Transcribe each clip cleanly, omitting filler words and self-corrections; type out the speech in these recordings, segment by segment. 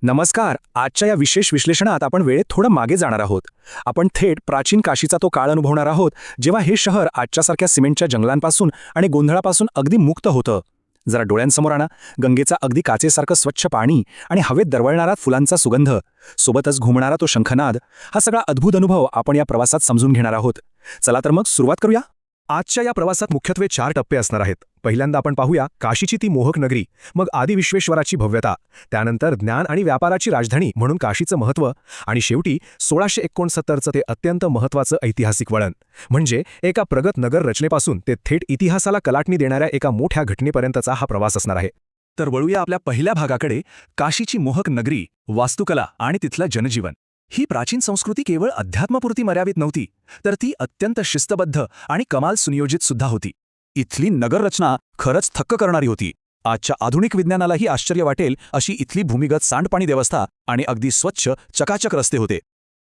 नमस्कार. आजच्या या विशेष विश्लेषणात आपण वेळेत थोडं मागे जाणार आहोत. आपण थेट प्राचीन काशीचा तो काळ अनुभवणार आहोत, जेव्हा हे शहर आजच्यासारख्या सिमेंटच्या जंगलांपासून आणि गोंधळापासून अगदी मुक्त होतं. जरा डोळ्यांसमोर आणा. गंगेचा अगदी काचेसारखं स्वच्छ पाणी आणि हवेत दरवळणारा फुलांचा सुगंध, सोबतच घुमणारा तो शंखनाद, हा सगळा अद्भुत अनुभव आपण या प्रवासात समजून घेणार आहोत. चला तर मग सुरुवात करूया. आजच्या या प्रवासात मुख्यत्वे 4 टप्पे असणार आहेत. पहिल्यांदा आपण पाहूया काशीची ती मोहक नगरी, मग आदि विश्वेश्वराची भव्यता, त्यानंतर ज्ञान आणि व्यापाराची राजधानी म्हणून काशीचं महत्त्व, आणि शेवटी 1669चं ते अत्यंत महत्त्वाचं ऐतिहासिक वळण, म्हणजे एका प्रगत नगर रचनेपासून ते थेट इतिहासाला कलाटणी देणाऱ्या एका मोठ्या घटनेपर्यंतचा हा प्रवास असणार आहे. तर वळूया आपल्या पहिल्या भागाकडे, काशीची मोहक नगरी, वास्तुकला आणि तिथलं जनजीवन. ही प्राचीन संस्कृती केवळ अध्यात्मापुरती मर्यादित नव्हती, तर ती अत्यंत शिस्तबद्ध आणि कमाल सुनियोजित सुद्धा होती. इथली नगररचना खरंच थक्क करणारी होती. आजच्या आधुनिक विज्ञानालाही आश्चर्य वाटेल अशी इथली भूमिगत सांडपाणी व्यवस्था आणि अगदी स्वच्छ चकाचक रस्ते होते.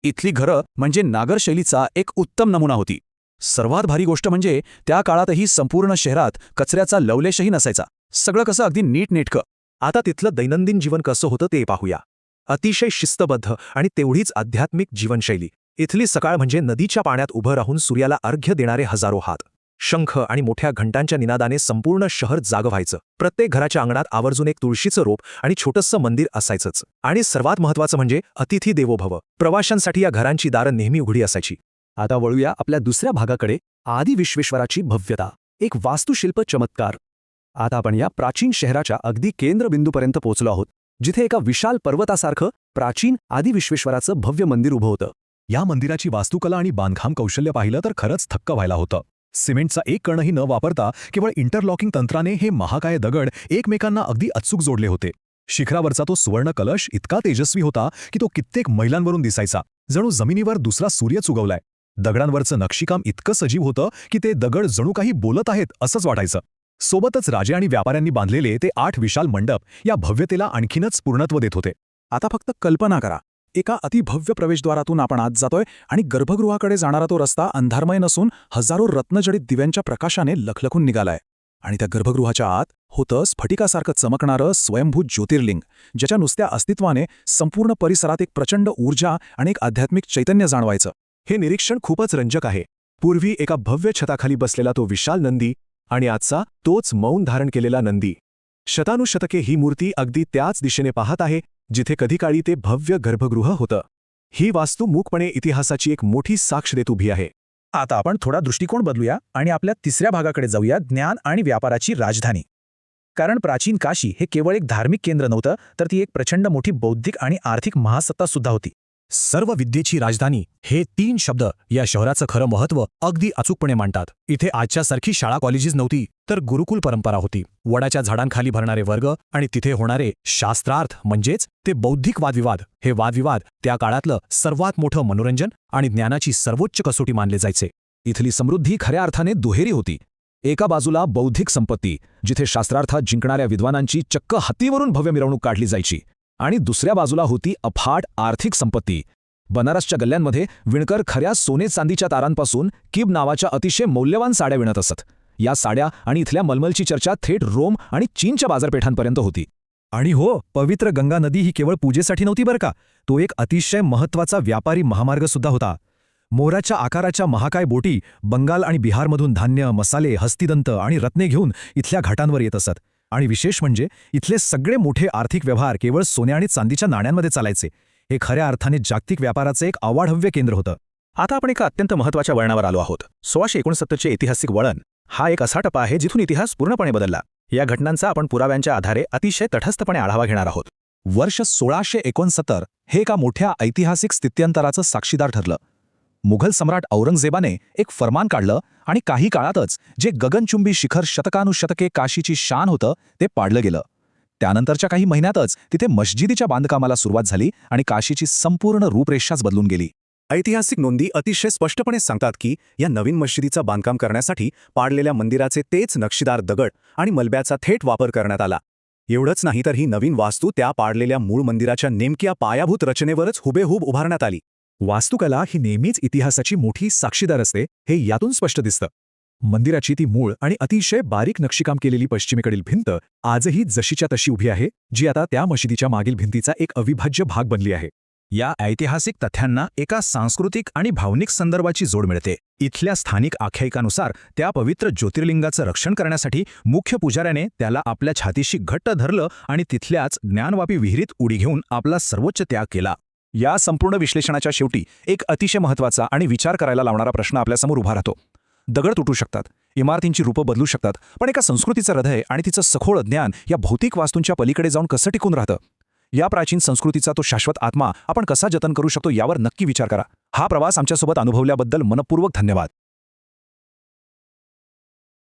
इथली घरं म्हणजे नागर शैलीचा एक उत्तम नमुना होती. सर्वात भारी गोष्ट म्हणजे त्या काळातही संपूर्ण शहरात कचऱ्याचा लवलेशही नसायचा. सगळं कसं अगदी नीटनेटकं. आता तिथलं दैनंदिन जीवन कसं होतं ते पाहूया. अतिशय शिस्तबद्ध आणि तेवढीच आध्यात्मिक जीवनशैली. इथली सकाळ म्हणजे नदीच्या पाण्यात उभं राहून सूर्याला अर्घ्य देणारे हजारो हात. शंख आणि मोठ्या घंटांच्या निनादाने संपूर्ण शहर जागं व्हायचं. प्रत्येक घराच्या अंगणात आवर्जून एक तुळशीचं रोप आणि छोटंसं मंदिर असायचंच. आणि सर्वात महत्त्वाचं म्हणजे अतिथी देवो भव. प्रवाशांसाठी या घरांची दारं नेहमी उघडी असायची. आता वळूया आपल्या दुसऱ्या भागाकडे, आदि विश्वेश्वराची भव्यता, एक वास्तुशिल्प चमत्कार. आता आपण या प्राचीन शहराच्या अगदी केंद्रबिंदूपर्यंत पोहोचलो आहोत, जिथे एका विशाल पर्वतासारखं प्राचीन आदि विश्वेश्वराचं भव्य मंदिर उभं होतं. या मंदिराची वास्तुकला आणि बांधकाम कौशल्य पाहिलं तर खरंच थक्क व्हायला होतं. सिमेंटचा एक कणही न वापरता केवळ इंटरलॉकिंग तंत्राने हे महाकाय दगड एकमेकांना अगदी अचूक जोडले होते. शिखरावरचा तो सुवर्ण कलश इतका तेजस्वी होता की तो कित्येक मैलांवरून दिसायचा, जणू जमिनीवर दुसरा सूर्यच उगवलाय. दगडांवरचं नक्षीकाम इतकं सजीव होतं की ते दगड जणू काही बोलत आहेत असंच वाटायचं. सोबतच राजे आणि व्यापाऱ्यांनी बांधलेले ते 8 विशाल मंडप या भव्यतेला आणखीनच पूर्णत्व देत होते. आता फक्त कल्पना करा, एका अतिभव्य प्रवेशद्वारातून आपण आत जातोय आणि गर्भगृहाकडे जाणारा तो रस्ता अंधारमय नसून हजारो रत्नजडित दिव्यांच्या प्रकाशाने लखलखून निघालाय. आणि त्या गर्भगृहाच्या आत होतं स्फटिकासारखं चमकणारं स्वयंभू ज्योतिर्लिंग, ज्याच्या नुसत्या अस्तित्वाने संपूर्ण परिसरात एक प्रचंड ऊर्जा आणि एक आध्यात्मिक चैतन्य जाणवायचं. हे निरीक्षण खूपच रंजक आहे. पूर्वी एका भव्य छताखाली बसलेला तो विशाल नंदी आणि आजचा तोच मौन धारण केलेला नंदी. शतानुशतके ही मूर्ती अगदी त्याच दिशेने पाहत आहे जिथे कधीकाळी ते भव्य गर्भगृह होतं. ही वास्तू मूकपणे इतिहासाची एक मोठी साक्ष देत उभी आहे. आता आपण थोडा दृष्टिकोन बदलूया आणि आपल्या तिसऱ्या भागाकडे जाऊया, ज्ञान आणि व्यापाराची राजधानी. कारण प्राचीन काशी हे केवळ एक धार्मिक केंद्र नव्हतं, तर ती एक प्रचंड मोठी बौद्धिक आणि आर्थिक महासत्ता सुद्धा होती. सर्व विद्येची राजधानी हे 3 शब्द या शहराचं खरं महत्त्व अगदी अचूकपणे मांडतात. इथे आजच्यासारखी शाळा कॉलेजेस नव्हती, तर गुरुकुल परंपरा होती. वडाच्या झाडांखाली भरणारे वर्ग आणि तिथे होणारे शास्त्रार्थ म्हणजेच ते बौद्धिक वादविवाद. हे वादविवाद त्या काळातलं सर्वात मोठं मनोरंजन आणि ज्ञानाची सर्वोच्च कसोटी मानले जायचे. इथली समृद्धी खऱ्या अर्थाने दुहेरी होती. एका बाजूला बौद्धिक संपत्ती, जिथे शास्त्रार्थात जिंकणाऱ्या विद्वानांची चक्क हत्तीवरून भव्य मिरवणूक काढली जायची, आणि दुसऱ्या बाजूला होती अफाट आर्थिक संपत्ती. बनारसच्या गल्ल्यांमध्ये विणकर खऱ्या सोने चांदीच्या तारांपासून किब नावाच्या अतिशय मौल्यवान साड्या विणत असत. या साड्या आणि इथल्या मलमलची चर्चा थेट रोम आणि चीनच्या बाजारपेठांपर्यंत होती. आणि हो, पवित्र गंगा नदी ही केवळ पूजेसाठी नव्हती बरं का, तो एक अतिशय महत्त्वाचा व्यापारी महामार्ग सुद्धा होता. मोराच्या आकाराच्या महाकाय बोटी बंगाल आणि बिहारमधून धान्य, मसाले, हस्तिदंत आणि रत्ने घेऊन इथल्या घाटांवर येत असत. आणि विशेष म्हणजे इथले सगळे मोठे आर्थिक व्यवहार केवळ सोने आणि चांदीच्या नाण्यांमध्ये चालायचे. हे खऱ्या अर्थाने जागतिक व्यापाराचे एक अवाढव्य केंद्र होतं. आता आपण एका अत्यंत महत्त्वाच्या वळणावर आलो आहोत. 1669चे ऐतिहासिक वळण हा एक असा टप्पा आहे जिथून इतिहास पूर्णपणे बदलला. या घटनांचा आपण पुराव्यांच्या आधारे अतिशय तटस्थपणे आढावा घेणार आहोत. वर्ष 1669 हे एका मोठ्या ऐतिहासिक स्थित्यंतराचं साक्षीदार ठरलं. मुघल सम्राट औरंगजेबाने एक फरमान काढलं आणि काही काळातच जे गगनचुंबी शिखर शतकानुशतके काशीची शान होतं ते पाडलं गेलं. त्यानंतरच्या काही महिन्यातच तिथे मस्जिदीच्या बांधकामाला सुरुवात झाली आणि काशीची संपूर्ण रूपरेषाच बदलून गेली. ऐतिहासिक नोंदी अतिशय स्पष्टपणे सांगतात की या नवीन मस्जिदीचं बांधकाम करण्यासाठी पाडलेल्या मंदिराचे तेच नक्षीदार दगड आणि मलब्याचा थेट वापर करण्यात आला. एवढंच नाही तर ही नवीन वास्तू त्या पाडलेल्या मूळ मंदिराच्या नेमक्या पायाभूत रचनेवरच हुबेहूब उभारण्यात आली. वास्तुकला ही नेहमीच इतिहासाची मोठी साक्षीदार असते, हे यातून स्पष्ट दिसतं. मंदिराची ती मूळ आणि अतिशय बारीक नक्षीकाम केलेली पश्चिमेकडील भिंत आजही जशीच्या तशी उभी आहे, जी आता त्या मशिदीच्या मागील भिंतीचा एक अविभाज्य भाग बनली आहे. या ऐतिहासिक तथ्यांना एका सांस्कृतिक आणि भावनिक संदर्भाची जोड मिळते. इथल्या स्थानिक आख्यायिकानुसार त्या पवित्र ज्योतिर्लिंगाचं रक्षण करण्यासाठी मुख्य पुजाऱ्याने त्याला आपल्या छातीशी घट्ट धरलं आणि तिथल्याच ज्ञानवापी विहिरीत उडी घेऊन आपला सर्वोच्च त्याग केला. या संपूर्ण विश्लेषणाच्या शेवटी एक अतिशय महत्त्वाचा आणि विचार करायला लावणारा प्रश्न आपल्यासमोर उभा राहतो. दगड तुटू शकतात, इमारतींची रूपं बदलू शकतात, पण एका संस्कृतीचं हृदय आणि तिचं सखोल ज्ञान या भौतिक वास्तूंच्या पलीकडे जाऊन कसं टिकून राहतं? या प्राचीन संस्कृतीचा तो शाश्वत आत्मा आपण कसा जतन करू शकतो यावर नक्की विचार करा. हा प्रवास आमच्यासोबत अनुभवल्याबद्दल मनपूर्वक धन्यवाद.